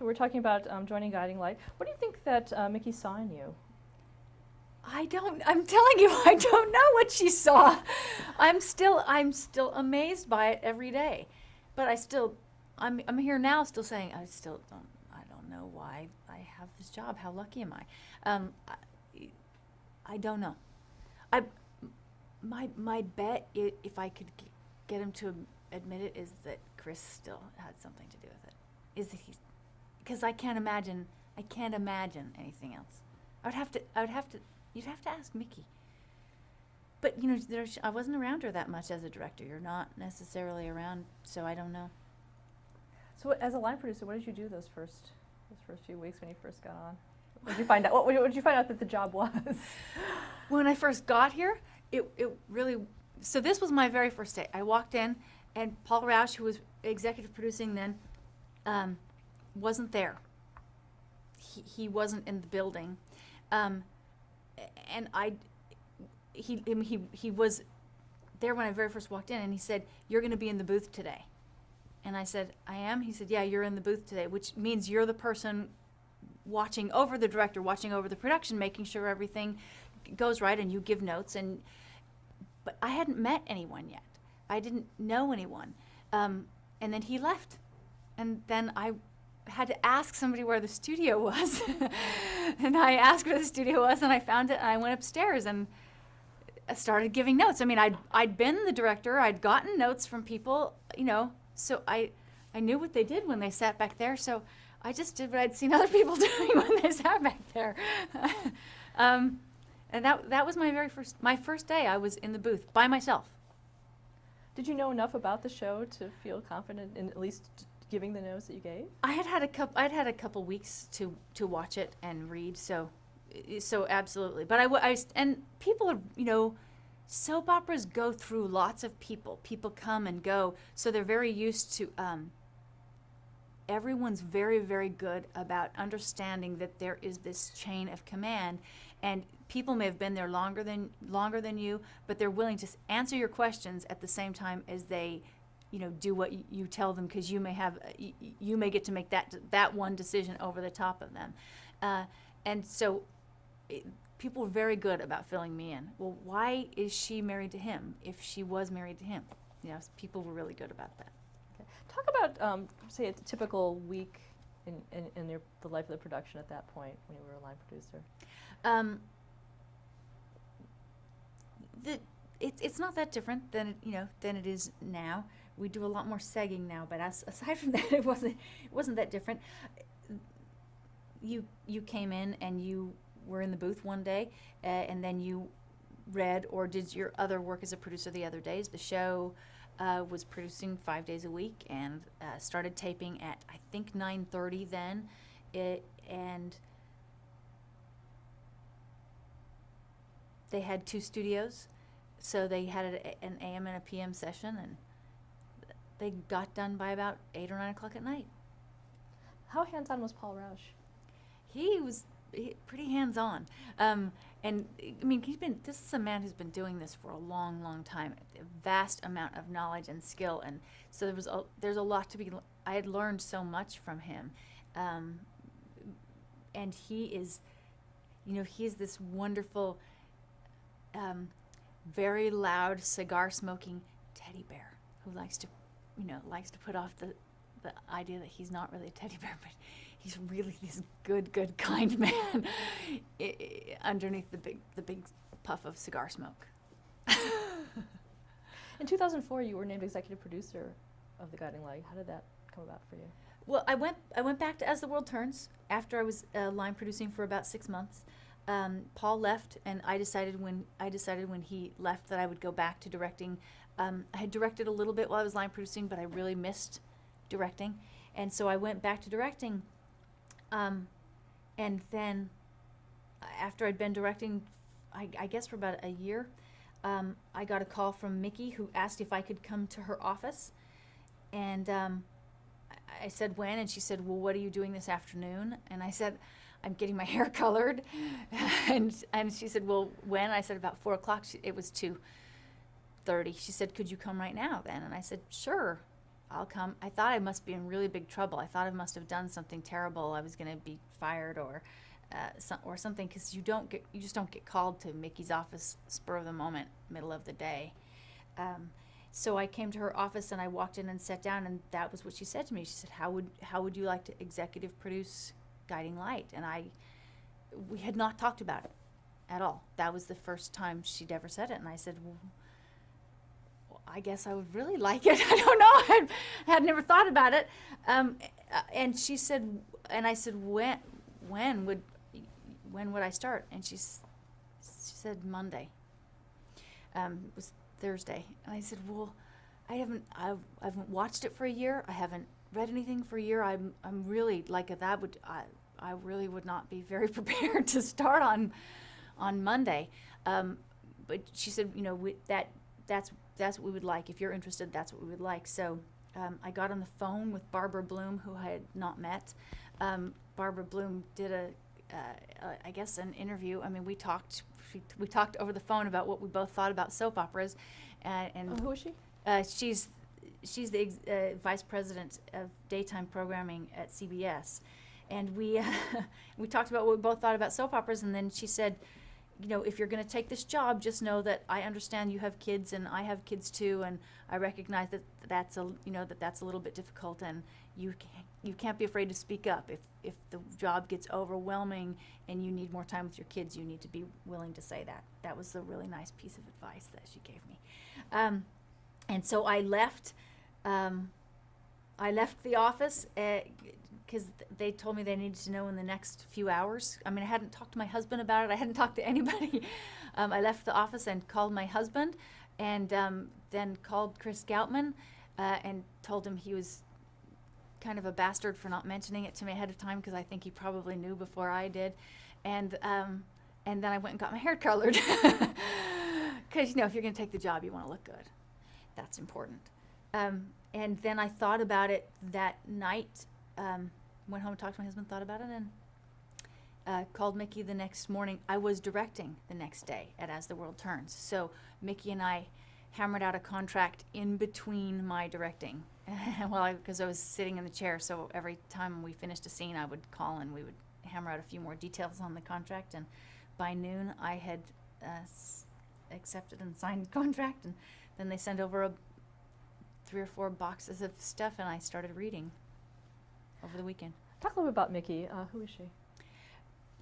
We're talking about joining Guiding Light. What do you think that Mickey saw in you? I'm telling you, I don't know what she saw. I'm still amazed by it every day. But I'm here now still saying, I don't know why I have this job. How lucky am I? I don't know. My bet, if I could get him to admit it, is that Chris still had something to do with it. Is that because I can't imagine anything else. You'd have to ask Mickey. But I wasn't around her that much as a director. You're not necessarily around, so I don't know. So, as a line producer, what did you do those first few weeks when you first got on? What did you find out? What did you find out that the job was? When I first got here, it really. So this was my very first day. I walked in, and Paul Rausch, who was executive producing then, wasn't there. He wasn't in the building, and he was there when I very first walked in, and he said, "You're going to be in the booth today." And I said, "I am?" He said, "Yeah, you're in the booth today," which means you're the person watching over the director, watching over the production, making sure everything goes right, and you give notes. But I hadn't met anyone yet. I didn't know anyone. And then he left. And then I had to ask somebody where the studio was. And I asked where the studio was, and I found it, and I went upstairs and I started giving notes. I mean, I'd been the director. I'd gotten notes from people, so I knew what they did when they sat back there. So I just did what I'd seen other people doing when they sat back there. And that was my first day. I was in the booth by myself. Did you know enough about the show to feel confident in at least giving the notes that you gave? I'd had a couple weeks to watch it and read, so absolutely. But and people are, soap operas go through lots of people. People come and go, so they're very used to. Everyone's very, very good about understanding that there is this chain of command, and people may have been there longer than you, but they're willing to answer your questions at the same time as they, do what you tell them, because you may get to make that one decision over the top of them, and so people were very good about filling me in. Well, why is she married to him if she was married to him? People were really good about that. Talk about, say, a typical week in the life of the production at that point when you were a line producer. It's not that different than it is now. We do a lot more segging now, but aside from that, it wasn't that different. You came in and you were in the booth one day, and then you read or did your other work as a producer the other days. The show was producing 5 days a week, and started taping at I think 9:30 then, and they had 2 studios, so they had an AM and a PM session, and they got done by about 8 or 9 o'clock at night. How hands-on was Paul Rausch? He was pretty hands-on. And I mean, this is a man who's been doing this for a long, long time, a vast amount of knowledge and skill, and so there's a lot to be. I had learned so much from him, and he is this wonderful, very loud cigar-smoking teddy bear who likes to put off the idea that he's not really a teddy bear, but he's really this good, kind man underneath the big puff of cigar smoke. In 2004, you were named executive producer of The Guiding Light. How did that come about for you? Well, I went back to As the World Turns after I was line producing for about 6 months. Paul left, and I decided when he left that I would go back to directing. I had directed a little bit while I was line producing, but I really missed directing, and so I went back to directing. And then after I'd been directing, I guess for about a year, I got a call from Mickey, who asked if I could come to her office. And I said, when? And she said, well, what are you doing this afternoon? And I said, I'm getting my hair colored. and she said, well, when? I said, about 4 o'clock. It was 2:30. She said, could you come right now then? And I said, sure. I'll come. I thought I must be in really big trouble. I thought I must have done something terrible. I was going to be fired or something, because you just don't get called to Mickey's office spur of the moment, middle of the day. So I came to her office and I walked in and sat down, and that was what she said to me. She said, how would you like to executive produce Guiding Light? And we had not talked about it at all. That was the first time she'd ever said it. And I said, well, I guess I would really like it. I don't know. I had never thought about it. And she said, and I said, when would I start? And she said Monday. It was Thursday. And I said, well, I haven't watched it for a year. I haven't read anything for a year. I'm really like I really would not be very prepared to start on Monday. But she said, that's what we would like. If you're interested, that's what we would like. So I got on the phone with Barbara Bloom, who I had not met. Barbara Bloom did I guess an interview. I mean, we talked over the phone about what we both thought about soap operas, and Who is she? She's the vice president of daytime programming at CBS, and we talked about what we both thought about soap operas, and then she said, if you're going to take this job, just know that I understand you have kids and I have kids too, and I recognize that that's a little bit difficult, and you can't be afraid to speak up. If the job gets overwhelming and you need more time with your kids, you need to be willing to say that. That was a really nice piece of advice that she gave me. And so I left the office because they told me they needed to know in the next few hours. I mean, I hadn't talked to my husband about it. I hadn't talked to anybody. I left the office and called my husband, and then called Chris Goutman and told him he was kind of a bastard for not mentioning it to me ahead of time, because I think he probably knew before I did. And then I went and got my hair colored, because if you're going to take the job, you want to look good. That's important. And then I thought about it that night. Went home and talked to my husband, thought about it, and called Mickey the next morning. I was directing the next day at As the World Turns. So Mickey and I hammered out a contract in between my directing. Because I was sitting in the chair, so every time we finished a scene, I would call and we would hammer out a few more details on the contract. And by noon, I had accepted and signed the contract. And then they sent over 3 or 4 boxes of stuff, and I started reading over the weekend. Talk a little bit about Mickey. Who is she?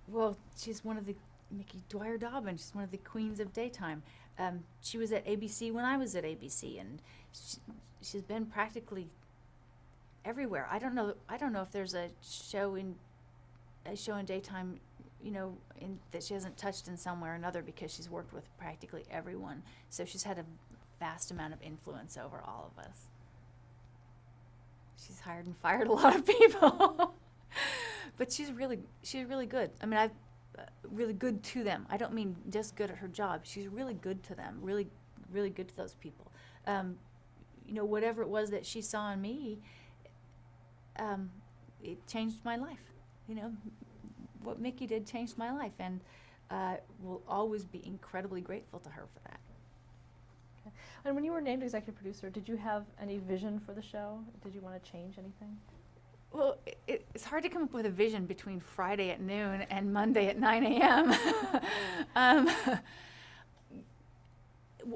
Well, she's one of the Mickey Dwyer Dobbin. She's one of the queens of daytime. She was at ABC when I was at ABC, and she's been practically everywhere. I don't know if there's a show in daytime, that she hasn't touched in some way or another, because she's worked with practically everyone. So she's had a vast amount of influence over all of us. She's hired and fired a lot of people, but she's really good. I mean, I've really good to them. I don't mean just good at her job. She's really good to them. Really, really good to those people. Whatever it was that she saw in me, it changed my life. What Mickey did changed my life, and will always be incredibly grateful to her for that. Okay. And when you were named executive producer, did you have any vision for the show? Did you want to change anything? Well, it's hard to come up with a vision between Friday at noon and Monday at 9 a.m.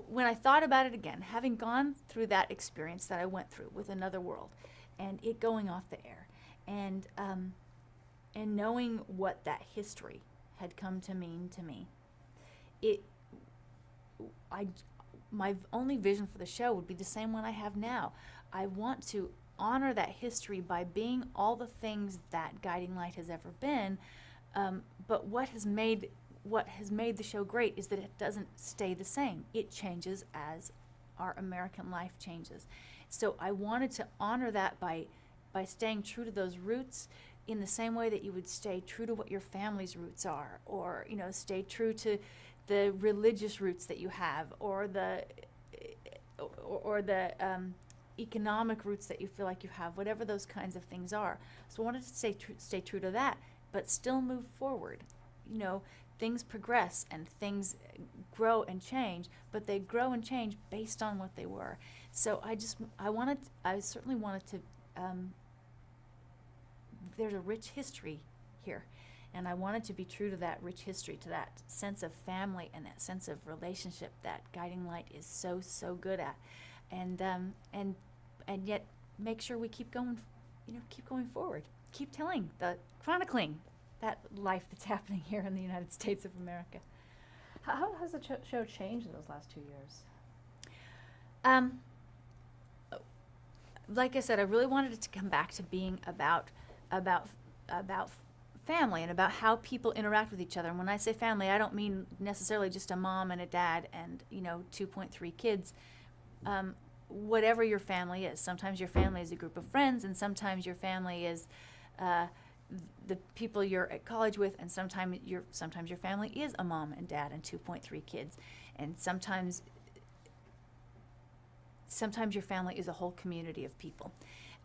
When I thought about it again, having gone through that experience that I went through with Another World, and it going off the air, and knowing what that history had come to mean to me, my only vision for the show would be the same one I have now. I want to honor that history by being all the things that Guiding Light has ever been, but what has made the show great is that it doesn't stay the same. It changes as our American life changes. So I wanted to honor that by staying true to those roots, in the same way that you would stay true to what your family's roots are, or stay true to the religious roots that you have, or the economic roots that you feel like you have, whatever those kinds of things are. So I wanted to stay true to that, but still move forward. Things progress and things grow and change, but they grow and change based on what they were. So I certainly wanted to, there's a rich history here. And I wanted to be true to that rich history, to that sense of family and that sense of relationship that Guiding Light is so, so good at. And yet make sure we keep going, keep going forward. Keep chronicling that life that's happening here in the United States of America. How has the show changed in those last 2 years? Like I said, I really wanted it to come back to being about family and about how people interact with each other. And when I say family, I don't mean necessarily just a mom and a dad and 2.3 kids. Whatever your family is. Sometimes your family is a group of friends, and sometimes your family is the people you're at college with, and sometimes your family is a mom and dad and 2.3 kids, and sometimes your family is a whole community of people.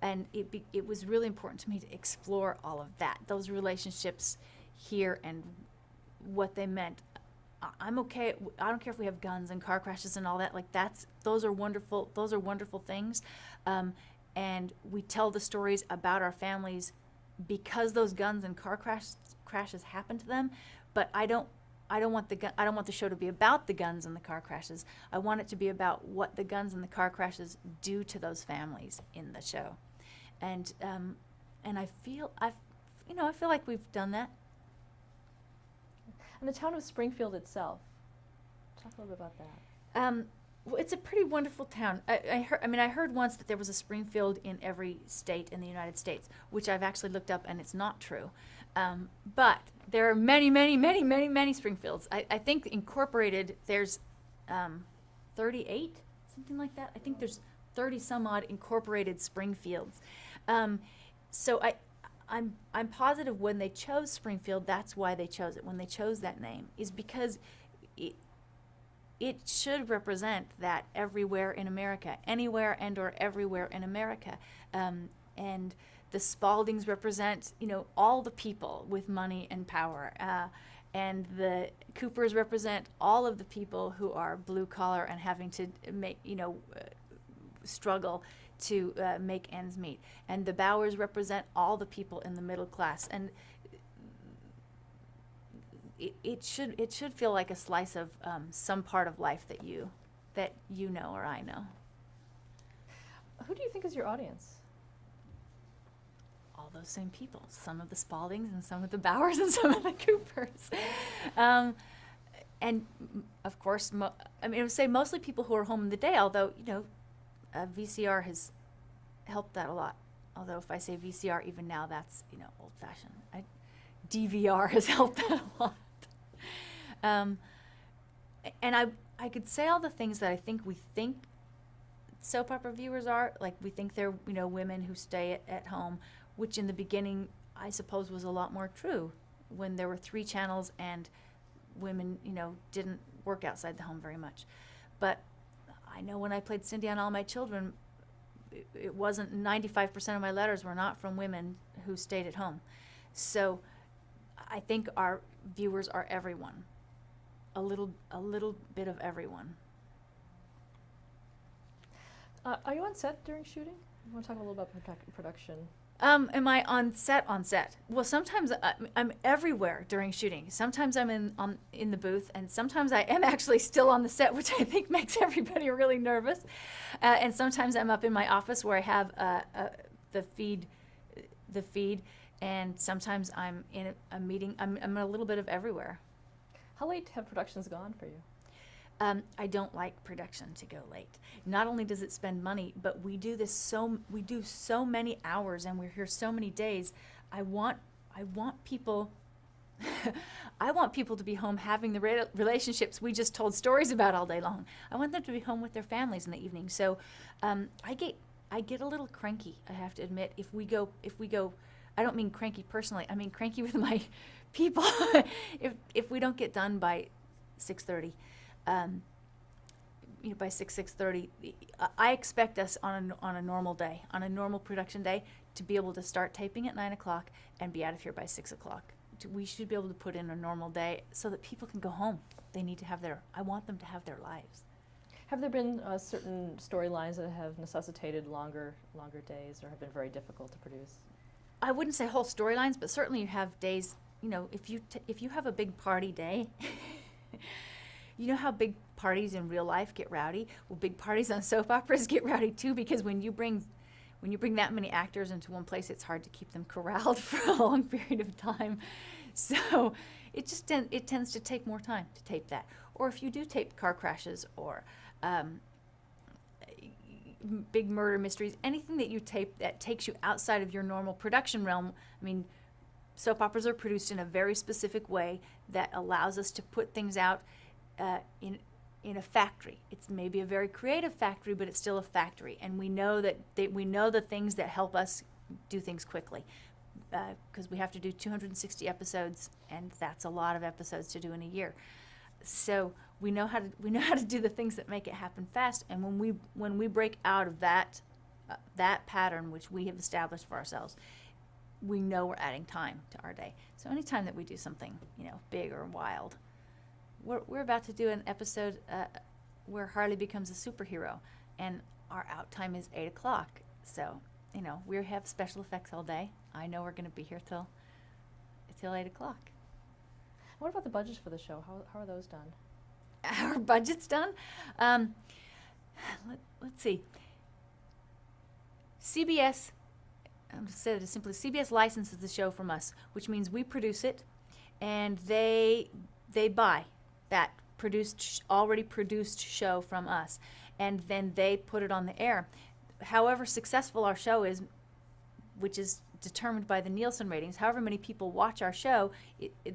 And it was really important to me to explore all of that, those relationships here and what they meant. I'm okay. I don't care if we have guns and car crashes and all that. Like those are wonderful things. And we tell the stories about our families because those guns and car crashes happen to them. But I don't want the show to be about the guns and the car crashes. I want it to be about what the guns and the car crashes do to those families in the show. And I feel like we've done that. And the town of Springfield itself. Talk a little bit about that. Well, it's a pretty wonderful town. I heard once that there was a Springfield in every state in the United States, which I've actually looked up, and it's not true. But there are many, many, many, many, many Springfields. I think incorporated there's 38, something like that. I think there's 30 some odd incorporated Springfields. So I'm positive when they chose Springfield, that's why they chose it. When they chose that name, is because it should represent that everywhere in America, anywhere and or everywhere in America. And the Spaldings represent, all the people with money and power. And the Coopers represent all of the people who are blue collar and having to make, struggle to make ends meet. And the Bowers represent all the people in the middle class. And it should feel like a slice of some part of life that you know or I know. Who do you think is your audience? All those same people. Some of the Spaldings and some of the Bowers and some of the Coopers. And of course, I would say mostly people who are home in the day, although, VCR has helped that a lot. Although if I say VCR, even now that's, old-fashioned. DVR has helped that a lot. And I could say all the things that I think we think soap opera viewers are. Like we think they're, women who stay at home, which in the beginning I suppose was a lot more true when there were 3 channels and women, didn't work outside the home very much. But I know when I played Cindy on All My Children, it wasn't 95% of my letters were not from women who stayed at home. So I think our viewers are everyone, a little bit of everyone. Are you on set during shooting? I want to talk a little about production. Am I on set? Well, sometimes I'm everywhere during shooting. Sometimes I'm in the booth, and sometimes I am actually still on the set, which I think makes everybody really nervous. And sometimes I'm up in my office where I have the feed, and sometimes I'm in a meeting. I'm a little bit of everywhere. How late have productions gone for you? I don't like production to go late. Not only does it spend money, but we do so many hours and we're here so many days. I want people I want people to be home having the relationships we just told stories about all day long. I want them to be home with their families in the evening. So I get a little cranky, I have to admit, if we go I don't mean cranky personally. I mean cranky with my people if we don't get done by 6:30. By 6:30, I expect us on a normal day, on a normal production day, to be able to start taping at 9 o'clock and be out of here by 6 o'clock. We should be able to put in a normal day so that people can go home. They need to have I want them to have their lives. Have there been certain storylines that have necessitated longer days or have been very difficult to produce? I wouldn't say whole storylines, but certainly you have days. If you have a big party day, you know how big parties in real life get rowdy. Well, big parties on soap operas get rowdy too, because when you bring that many actors into one place, it's hard to keep them corralled for a long period of time. So it tends to take more time to tape that. Or if you do tape car crashes or big murder mysteries, anything that you tape that takes you outside of your normal production realm. I mean, soap operas are produced in a very specific way that allows us to put things out in a factory. It's maybe a very creative factory, but it's still a factory, and we know that we know the things that help us do things quickly, because we have to do 260 episodes, and that's a lot of episodes to do in a year. So we know how to do the things that make it happen fast. And when we break out of that pattern which we have established for ourselves, we know we're adding time to our day. So anytime that we do something big or wild, we're about to do an episode where Harley becomes a superhero, and our out time is 8 o'clock. So we have special effects all day. I know we're going to be here till 8 o'clock. What about the budgets for the show? How are those done? Our budget's done. Let's see. CBS, I'm just say it simply. CBS licenses the show from us, which means we produce it, and they buy that already produced show from us, and then they put it on the air. However successful our show is, which is determined by the Nielsen ratings, however many people watch our show,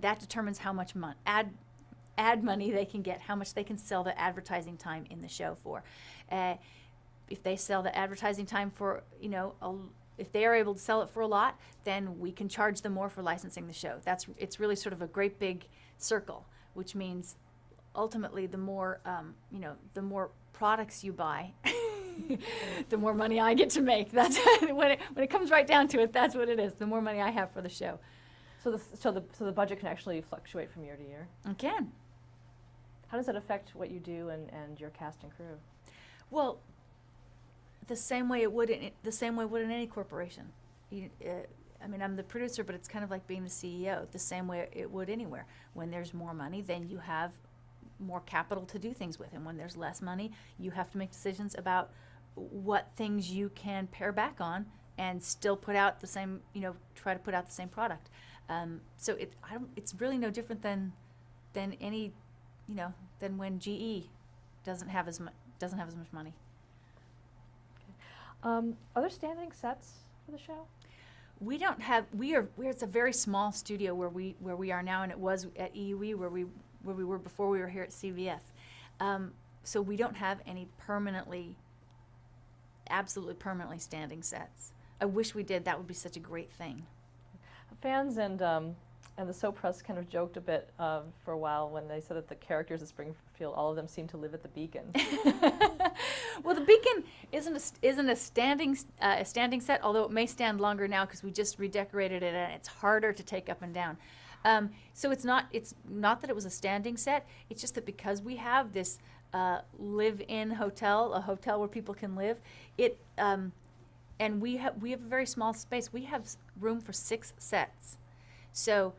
that determines how much ad money they can get, how much they can sell the advertising time in the show for. If they sell the advertising time for, if they are able to sell it for a lot, then we can charge them more for licensing the show. It's really sort of a great big circle, which means ultimately the more products you buy, the more money I get to make. That's when it comes right down to it. That's what it is. The more money I have for the show. So the budget can actually fluctuate from year to year. It can. How does that affect what you do and your cast and crew? Well, the same way it would in any corporation. I'm the producer, but it's kind of like being the CEO. The same way it would anywhere. When there's more money, then you have more capital to do things with, and when there's less money, you have to make decisions about what things you can pare back on and still put out the same, try to put out the same product. So it's really no different than any, than when GE doesn't have as much money. Are there standing sets for the show? We don't have. It's a very small studio where we are now, and it was at EUE where we were before we were here at CVS. So we don't have any absolutely permanently standing sets. I wish we did. That would be such a great thing. Fans and the soap press kind of joked a bit for a while when they said that the characters at Springfield, all of them seem to live at the Beacon. Well, the Beacon isn't a standing set, although it may stand longer now because we just redecorated it and it's harder to take up and down. So it's not that it was a standing set. It's just that because we have this live-in hotel, a hotel where people can live, and we have a very small space. We have room for 6 sets. So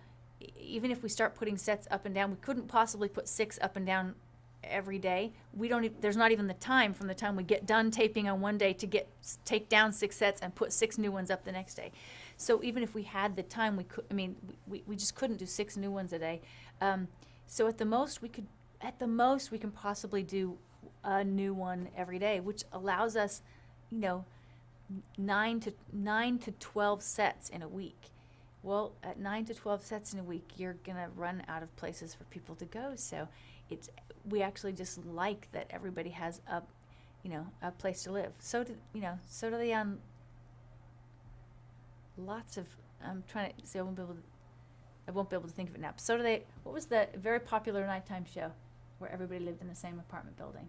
even if we start putting sets up and down, we couldn't possibly put 6 up and down every day. There's not even the time from the time we get done taping on one day to take down 6 sets and put 6 new ones up the next day. So even if we had the time, we just couldn't do 6 new ones a day. So at the most we can possibly do a new one every day, which allows us, 9 to 12 sets in a week. Well, at 9 to 12 sets in a week, you're gonna run out of places for people to go. So we actually just like that everybody has a place to live. So do they on lots of. I'm trying to see. I won't be able to think of it now. So do they. What was the very popular nighttime show where everybody lived in the same apartment building?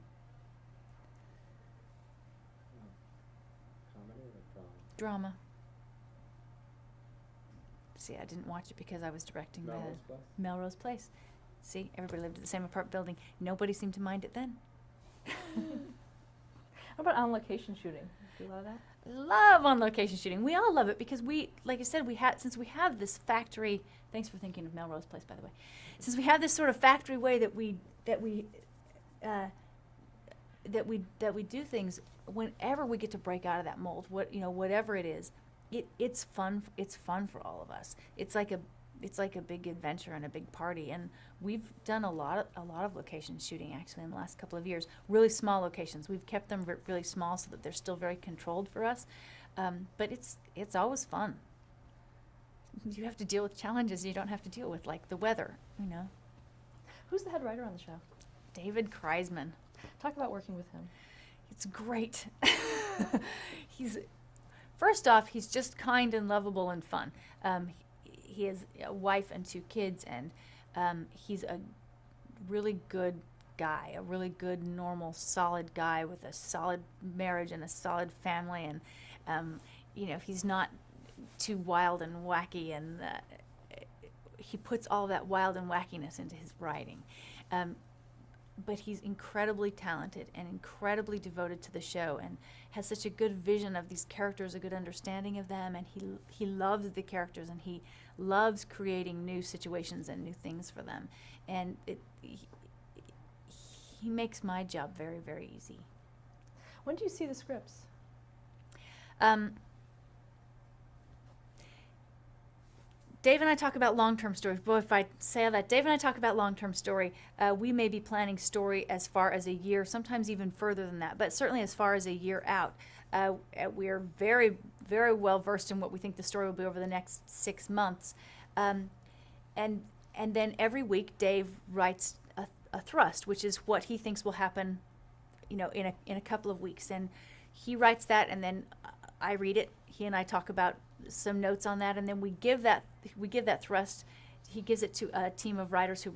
Comedy or Drama. See, I didn't watch it because I was directing Melrose Place? Melrose Place. See, everybody lived in the same apartment building. Nobody seemed to mind it then. What about on location shooting? Do you love that? Love on location shooting. We all love it because we, like I said, since we have this factory. Thanks for thinking of Melrose Place, by the way. Since we have this sort of factory way that we do things, whenever we get to break out of that mold, whatever it is, it's fun. It's fun for all of us. It's like a big adventure and a big party, and we've done a lot of location shooting actually in the last couple of years. Really small locations. We've kept them really small so that they're still very controlled for us, but it's always fun. You have to deal with challenges you don't have to deal with, like the weather. Who's the head writer on the show? David Kreisman. Talk about working with him. It's great. First off, he's just kind and lovable and fun. He has a wife and 2 kids, and he's a really good guy, a really good, normal, solid guy with a solid marriage and a solid family, and he's not too wild and wacky, and he puts all that wild and wackiness into his writing. But he's incredibly talented and incredibly devoted to the show, and has such a good vision of these characters, a good understanding of them, and he loves the characters, and he loves creating new situations and new things for them, and he makes my job very, very easy. When do you see the scripts? Dave and I talk about long-term stories. Boy, if I say all that, Dave and I talk about long-term story. We may be planning story as far as a year, sometimes even further than that, but certainly as far as a year out. We're very, very well versed in what we think the story will be over the next 6 months. And then every week Dave writes a thrust, which is what he thinks will happen, in a couple of weeks. And he writes that, and then I read it. He and I talk about some notes on that, and then we give that thrust. He gives it to a team of writers who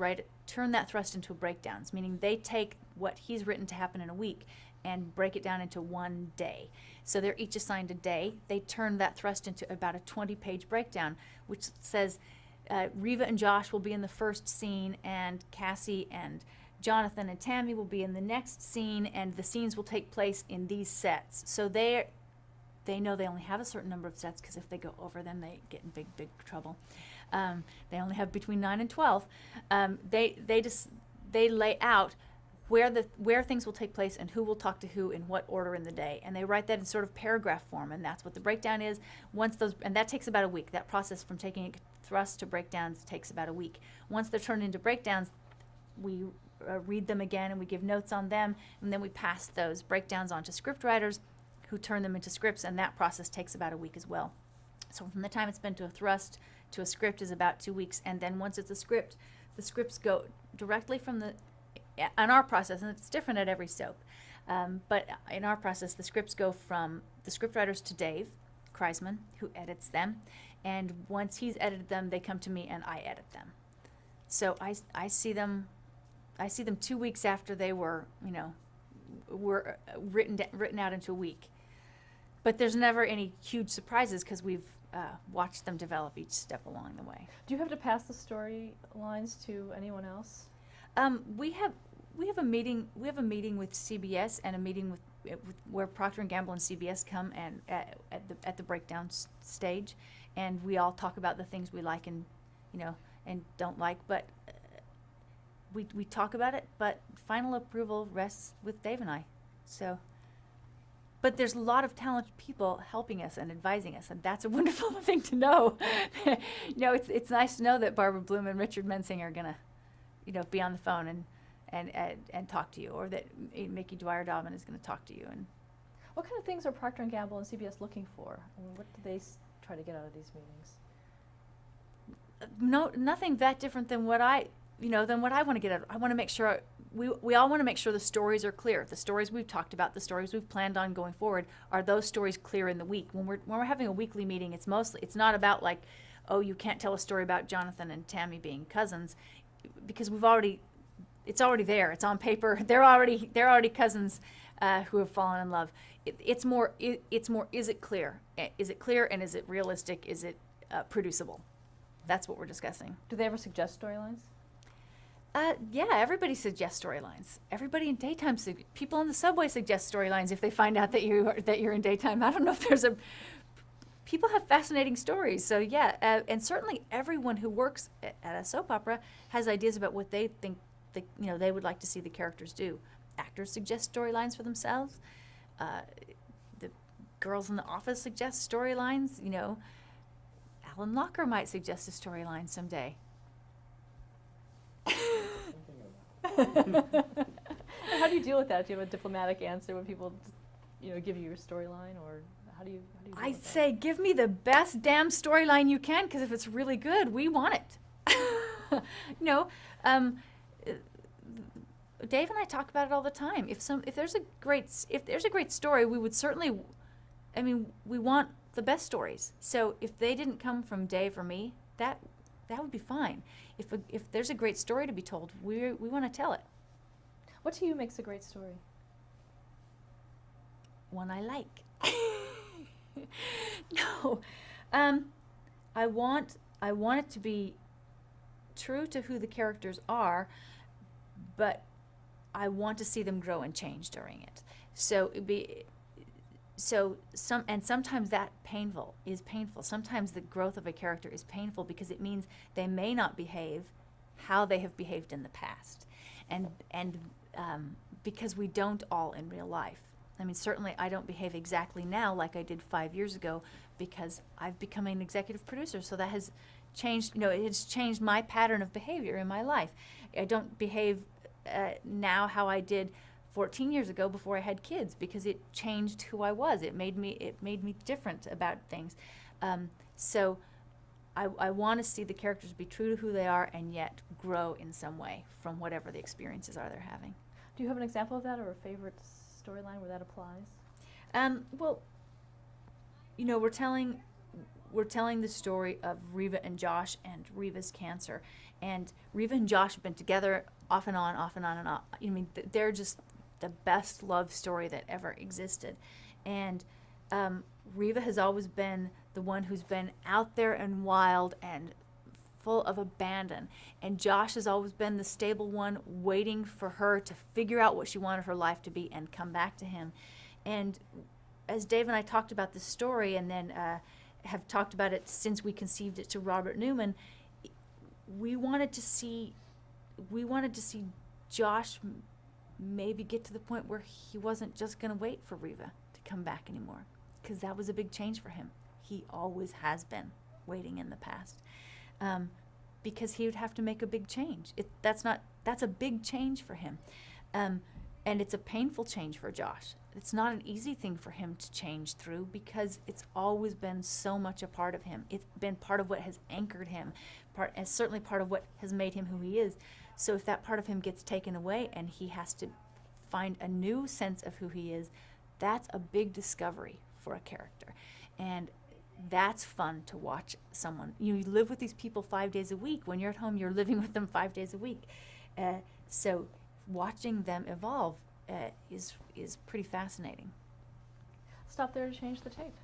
turn that thrust into breakdowns, meaning they take what he's written to happen in a week and break it down into one day. So they're each assigned a day. They turn that thrust into about a 20-page breakdown, which says Reva and Josh will be in the first scene, and Cassie and Jonathan and Tammy will be in the next scene, and the scenes will take place in these sets. So they know they only have a certain number of sets, because if they go over them, they get in big trouble. They only have between 9 and 12. They lay out where things will take place and who will talk to who in what order in the day, and they write that in sort of paragraph form, and that's what the breakdown is. And that takes about a week. That process from taking thrusts to breakdowns takes about a week. Once they're turned into breakdowns, we read them again, and we give notes on them, and then we pass those breakdowns on to script writers, who turn them into scripts, and that process takes about a week as well. So from the time it's been to a thrust to a script is about 2 weeks, and then once it's a script, the scripts go directly on our process, and it's different at every soap, but in our process, the scripts go from the script writers to Dave Kreisman, who edits them, and once he's edited them, they come to me and I edit them. So I see them 2 weeks after they were written out into a week. But there's never any huge surprises, because we've watched them develop each step along the way. Do you have to pass the storylines to anyone else? We have a meeting. We have a meeting with CBS, and a meeting with where Procter & Gamble and CBS come and at the breakdown stage, and we all talk about the things we like and don't like. But we talk about it. But final approval rests with Dave and I. So. But there's a lot of talented people helping us and advising us, and that's a wonderful thing to know. It's nice to know that Barbara Bloom and Richard Mensing are gonna, be on the phone and talk to you, or that Mickey Dwyer-Dobbin is gonna talk to you. And what kind of things are Procter & Gamble and CBS looking for? I mean, what do they try to get out of these meetings? No, nothing that different than what I want to get out. I want to make sure. We all want to make sure the stories are clear. The stories we've talked about, the stories we've planned on going forward, are those stories clear in the week? When we're having a weekly meeting, it's not about like, oh, you can't tell a story about Jonathan and Tammy being cousins, because it's already there. It's on paper. They're already cousins who have fallen in love. It's more. Is it clear? Is it clear, and is it realistic? Is it producible? That's what we're discussing. Do they ever suggest storylines? Yeah, everybody suggests storylines. Everybody in daytime, people on the subway suggest storylines if they find out that you're in daytime. I don't know if there's a. People have fascinating stories, so yeah, and certainly everyone who works at a soap opera has ideas about what they think they would like to see the characters do. Actors suggest storylines for themselves. The girls in the office suggest storylines. Alan Locker might suggest a storyline someday. How do you deal with that? Do you have a diplomatic answer when people, give you your storyline, or how do you deal I with that? say, give me the best damn storyline you can, because if it's really good, we want it. Dave and I talk about it all the time. If there's a great story, we would certainly, we want the best stories. So if they didn't come from Dave or me, that would be fine. If there's a great story to be told, we want to tell it. What to you makes a great story? One I like. No, I want it to be true to who the characters are, but I want to see them grow and change during it. Sometimes that is painful. Sometimes the growth of a character is painful because it means they may not behave how they have behaved in the past, and because we don't all in real life. Certainly I don't behave exactly now like I did 5 years ago because I've become an executive producer. So that has changed, it's changed my pattern of behavior in my life. I don't behave now how I did 14 years ago before I had kids because it changed who I was. It made me different about things. So I want to see the characters be true to who they are and yet grow in some way from whatever the experiences are they're having. Do you have an example of that or a favorite storyline where that applies? Well, we're telling the story of Riva and Josh and Riva's cancer, and Riva and Josh have been together off and on and off. They're just the best love story that ever existed, and Riva has always been the one who's been out there and wild and full of abandon, and Josh has always been the stable one waiting for her to figure out what she wanted her life to be and come back to him. And as Dave and I talked about this story and then have talked about it since we conceived it to Robert Newman, we wanted to see Josh maybe get to the point where he wasn't just going to wait for Riva to come back anymore, because that was a big change for him. He always has been waiting in the past. Because he would have to make a big change. That's a big change for him. And it's a painful change for Josh. It's not an easy thing for him to change through because it's always been so much a part of him. It's been part of what has anchored him, and certainly part of what has made him who he is. So if that part of him gets taken away and he has to find a new sense of who he is, that's a big discovery for a character. And that's fun to watch someone. You live with these people 5 days a week. When you're at home, you're living with them 5 days a week. So watching them evolve is pretty fascinating. Stop there to change the tape.